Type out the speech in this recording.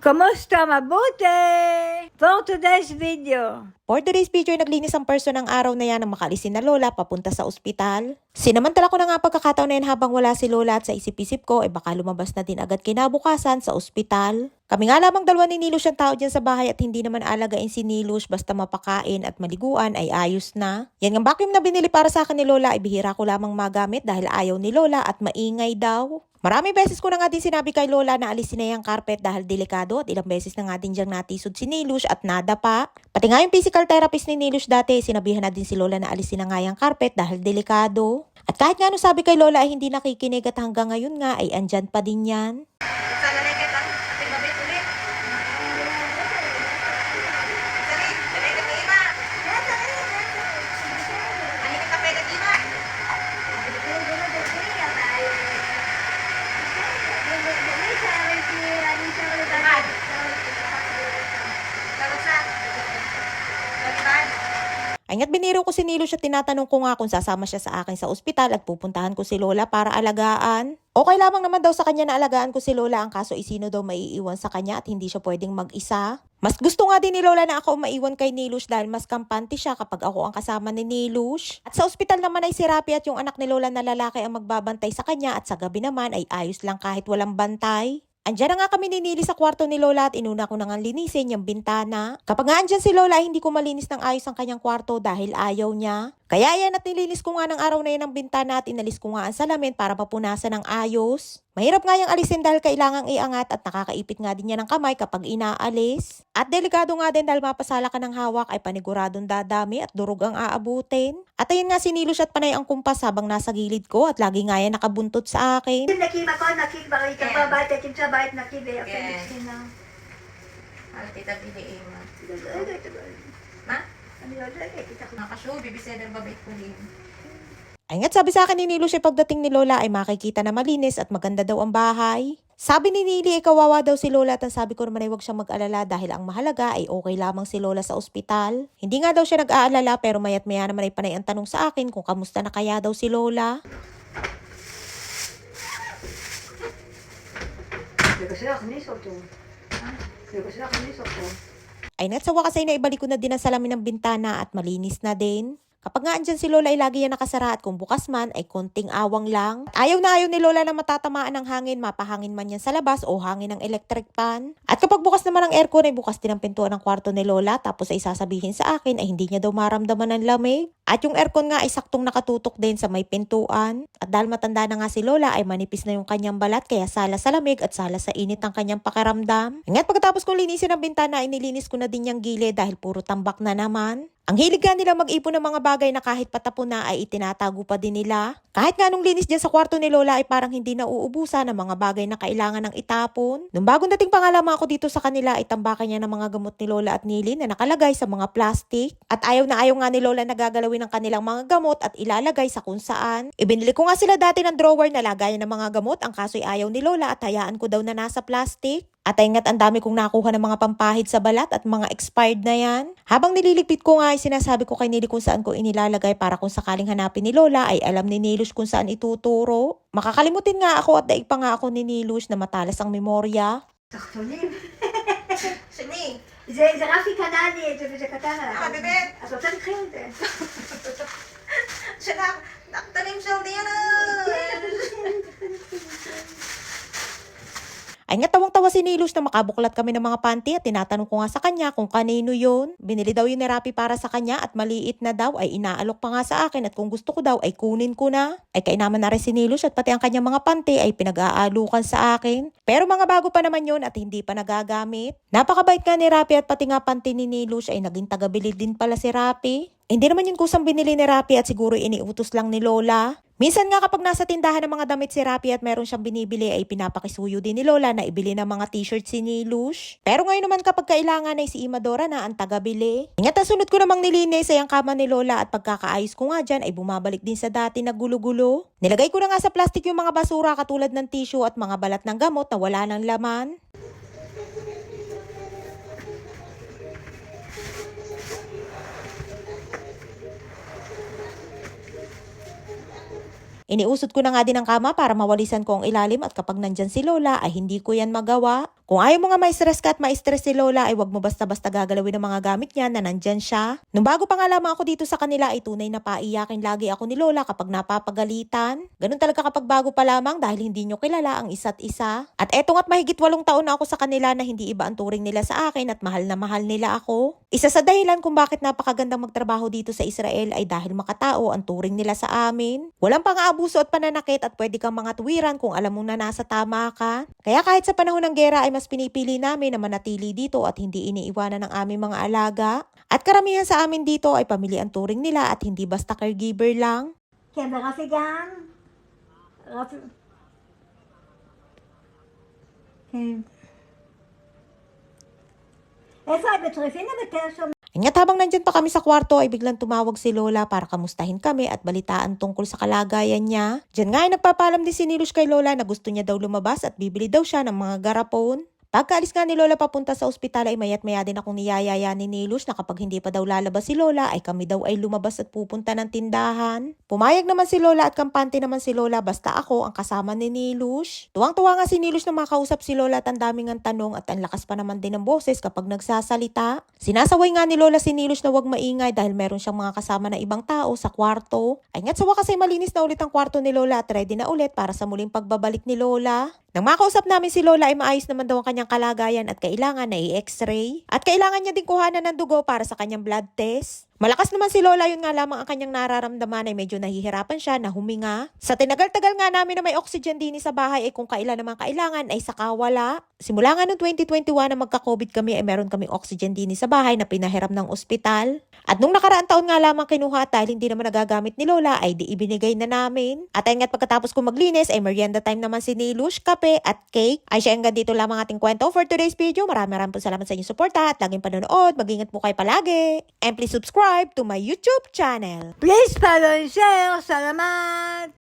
Kumusta? Mabuti! For today's video. For today's video, naglinis ang person ng araw na yan ng makalisin na lola papunta sa ospital. Sinamantala ko na nga pagkakataon na yan habang wala si lola at sa isip-isip ko, baka lumabas na din agad kinabukasan sa ospital. Kami nga lamang dalawa ni Nilush ang tao dyan sa bahay at hindi naman alagain si Nilush basta mapakain at maliguan ay ayos na. Yan ang vacuum na binili para sa akin ni lola ay bihira ko lamang magamit dahil ayaw ni lola at maingay daw. Maraming beses ko na nga din sinabi kay lola na alisin na yung carpet dahil delikado at ilang beses na nga din diyang natisod si Nilush at nada pa. Pati nga yung physical therapist ni Nilush dati, sinabihan na din si lola na alisin na nga yung carpet dahil delikado. At kahit nga nung sabi kay lola ay hindi nakikinig at hanggang ngayon nga ay andyan pa din yan. Ayat biniro ko si Nilush at tinatanong ko nga kung sasama siya sa akin sa ospital at pupuntahan ko si lola para alagaan. Okay lamang naman daw sa kanya na alagaan ko si lola, ang kaso isino daw maiiwan sa kanya at hindi siya pwedeng mag-isa. Mas gusto nga din ni lola na ako maiwan kay Nilush dahil mas kampante siya kapag ako ang kasama ni Nilush. At sa ospital naman ay si Rapi at yung anak ni lola na lalaki ang magbabantay sa kanya at sa gabi naman ay ayos lang kahit walang bantay. Andiyan na nga kami ninili sa kwarto ni lola at inuna ko na nga linisin yung bintana. Kapag nga andyan si lola, hindi ko malinis ng ayos ang kanyang kwarto dahil ayaw niya. Kaya yan at nilinis ko nga ng araw na yan ang bintana at inalis ko nga ang salamin para mapunasan ng ayos. Mahirap nga yung alisin dahil kailangang iangat at nakakaipit nga din niya ng kamay kapag inaalis. At delikado nga din dahil mapasala ka ng hawak ay paniguradong dadami at durog ang aabutin. At ayun nga si Nilush at panay ang kumpas habang nasa gilid ko at lagi nga yan nakabuntot sa akin. Tita piliin mo. Ma? Nakasyo, bibiseder babait ko din. Ay nga't sabi sa akin ni Nilush ay pagdating ni lola ay makikita na malinis at maganda daw ang bahay. Sabi ni Nili ay kawawa daw si lola at ang sabi ko naman ay huwag siyang mag-alala dahil ang mahalaga ay okay lamang si lola sa ospital. Hindi nga daw siya nag-aalala pero mayat maya naman ay panay ang tanong sa akin kung kamusta na kaya daw si lola. Ay nga't sa wakas ay naibalik ko na din ang salamin ng bintana at malinis na din. Kapag nga andyan si lola ay lagi yan nakasara at kung bukas man ay konting awang lang. At ayaw na ayaw ni lola na matatamaan ng hangin, mapahangin man yan sa labas o hangin ng electric fan. At kapag bukas naman ang aircon ay bukas din ang pintuan ng kwarto ni lola tapos ay sasabihin sa akin ay hindi niya daw maramdaman ng lamig. At yung aircon nga ay saktong nakatutok din sa may pintuan. At dahil matanda na nga si lola ay manipis na yung kanyang balat kaya sala sa lamig at sala sa init ang kanyang pakiramdam. Nga't pagkatapos kong linisin ang bintana ay nilinis ko na din yung gilid dahil puro tambak na naman. Ang hilig nga nila mag-ipon ng mga bagay na kahit patapon na ay itinatago pa din nila. Kahit nga nung linis dyan sa kwarto ni lola ay parang hindi na uubusan ng mga bagay na kailangan ng itapon. Nung bagong dating pangalaman ako dito sa kanila ay tambakan niya ng mga gamot ni lola at Nili na nakalagay sa mga plastic. At ayaw na ayaw nga ni lola na gagalawin ng kanilang mga gamot at ilalagay sa kung saan. Ibinili ko nga sila dati ng drawer na lagayan ng mga gamot, ang kaso'y ayaw ni lola at hayaan ko daw na nasa plastic. At ayun nga't ang dami kong nakuha ng mga pampahid sa balat at mga expired na yan. Habang nililigpit ko nga ay sinasabi ko kay Nili kung saan ko inilalagay para kung sakaling hanapin ni lola ay alam ni Nilush kung saan ituturo. Makakalimutin nga ako at daig pa nga ako ni Nilush na matalas ang memorya. שני. זה רפי קנה לי את זה וזה קטן עליי. באמת? אז רוצה לקחים את זה. שלך, הקטנים של דיאנה. Ay nga tawang-tawa si Nilush na makabuklat kami ng mga panty at tinatanong ko nga sa kanya kung kanino yun. Binili daw yun ni Rapi para sa kanya at maliit na daw ay inaalok pa nga sa akin at kung gusto ko daw ay kunin ko na. Ay kainaman na rin si Nilush at pati ang kanyang mga panty ay pinag-aalukan sa akin. Pero mga bago pa naman yun at hindi pa nagagamit. Napakabait nga ni Rapi at pati nga panty ni Nilush ay naging tagabilid din pala si Rapi. Hindi naman yun kusang binili ni Rapi at siguro iniutos lang ni lola. Minsan nga kapag nasa tindahan ng mga damit si Rapi at meron siyang binibili ay pinapakisuyo din ni lola na ibili ng mga t-shirt si Nilush. Pero ngayon naman kapag kailangan ay si Imadora na ang tagabili. Ingat ang sunod ko namang nilinis ay ang kama ni lola at pagkakaayos ko nga dyan ay bumabalik din sa dati na gulo-gulo. Nilagay ko na nga sa plastic yung mga basura katulad ng tissue at mga balat ng gamot na wala ng laman. Iniusod ko na nga din ang kama para mawalisan ko ang ilalim at kapag nandyan si Lola ay hindi ko yan magawa. Kung ayaw mo nga ma-stress ka at ma-stress si Lola ay wag mo basta-basta gagalawin ang mga gamit niya na nandyan siya. Nung bago pa nga lamang ako dito sa kanila ay tunay na paiyakin lagi ako ni Lola kapag napapagalitan. Ganun talaga kapag bago pa lamang dahil hindi nyo kilala ang isa't isa. At eto nga't mahigit 8 taon na ako sa kanila na hindi iba ang turing nila sa akin at mahal na mahal nila ako. Isa sa dahilan kung bakit napakagandang magtrabaho dito sa Israel ay dahil makatao ang turing nila sa amin. Walang pang-aabuso at pananakit at pwede kang mga tuwiran kung alam mong na nasa tama ka. Kaya kahit sa panahon ng gera ay mas pinipili namin na manatili dito at hindi iniiwanan ng aming mga alaga. At karamihan sa amin dito ay pamilya ang turing nila at hindi basta caregiver lang. כן, ורפי גם. רפי... כן. איפה את בטריפינה בתל השומר? Nga't habang nandyan pa kami sa kwarto ay biglang tumawag si Lola para kamustahin kami at balitaan tungkol sa kalagayan niya. Diyan nga ay nagpapalam din si Nilush kay Lola na gusto niya daw lumabas at bibili daw siya ng mga garapon. Pagkaalis nga ni Lola papunta sa ospital ay mayat-maya din akong niyayaya ni Nilush na kapag hindi pa daw lalabas si Lola ay kami daw ay lumabas at pupunta ng tindahan. Pumayag naman si Lola at kampante naman si Lola basta ako ang kasama ni Nilush. Tuwang-tuwa nga si Nilush na makausap si Lola at ang daming ang tanong at ang lakas pa naman din ng boses kapag nagsasalita. Sinasaway nga ni Lola si Nilush na wag maingay dahil meron siyang mga kasama na ibang tao sa kwarto. Ay nga't sa wakas ay malinis na ulit ang kwarto ni Lola at ready na ulit para sa muling pagbabalik ni Lola. Nang makausap namin si Lola ay maayos naman daw ang kanyang kalagayan at kailangan na i-x-ray. At kailangan niya din kuhanan ng dugo para sa kanyang blood test. Malakas naman si Lola, yun nga lamang ang kanyang nararamdaman ay medyo nahihirapan siya na huminga. Sa tinagal-tagal nga namin na may oxygen din sa bahay ay kung kailan naman kailangan ay saka wala. Simula nga noong 2021 na magka-COVID kami ay meron kaming oxygen din sa bahay na pinahiram ng ospital. At nung nakaraang taon nga lamang kinuha at dahil hindi naman nagagamit ni Lola ay di ibinigay na namin. At ayun nga't pagkatapos ko maglinis ay merienda time naman si Nilush, kape at cake. Ay siya hanggang dito lamang ating kwento for today's video. Maraming po salamat sa inyong suporta at laging panonood. Mag-ingat po kayo palagi. And please subscribe to my YouTube channel. Please follow and share. Salamat!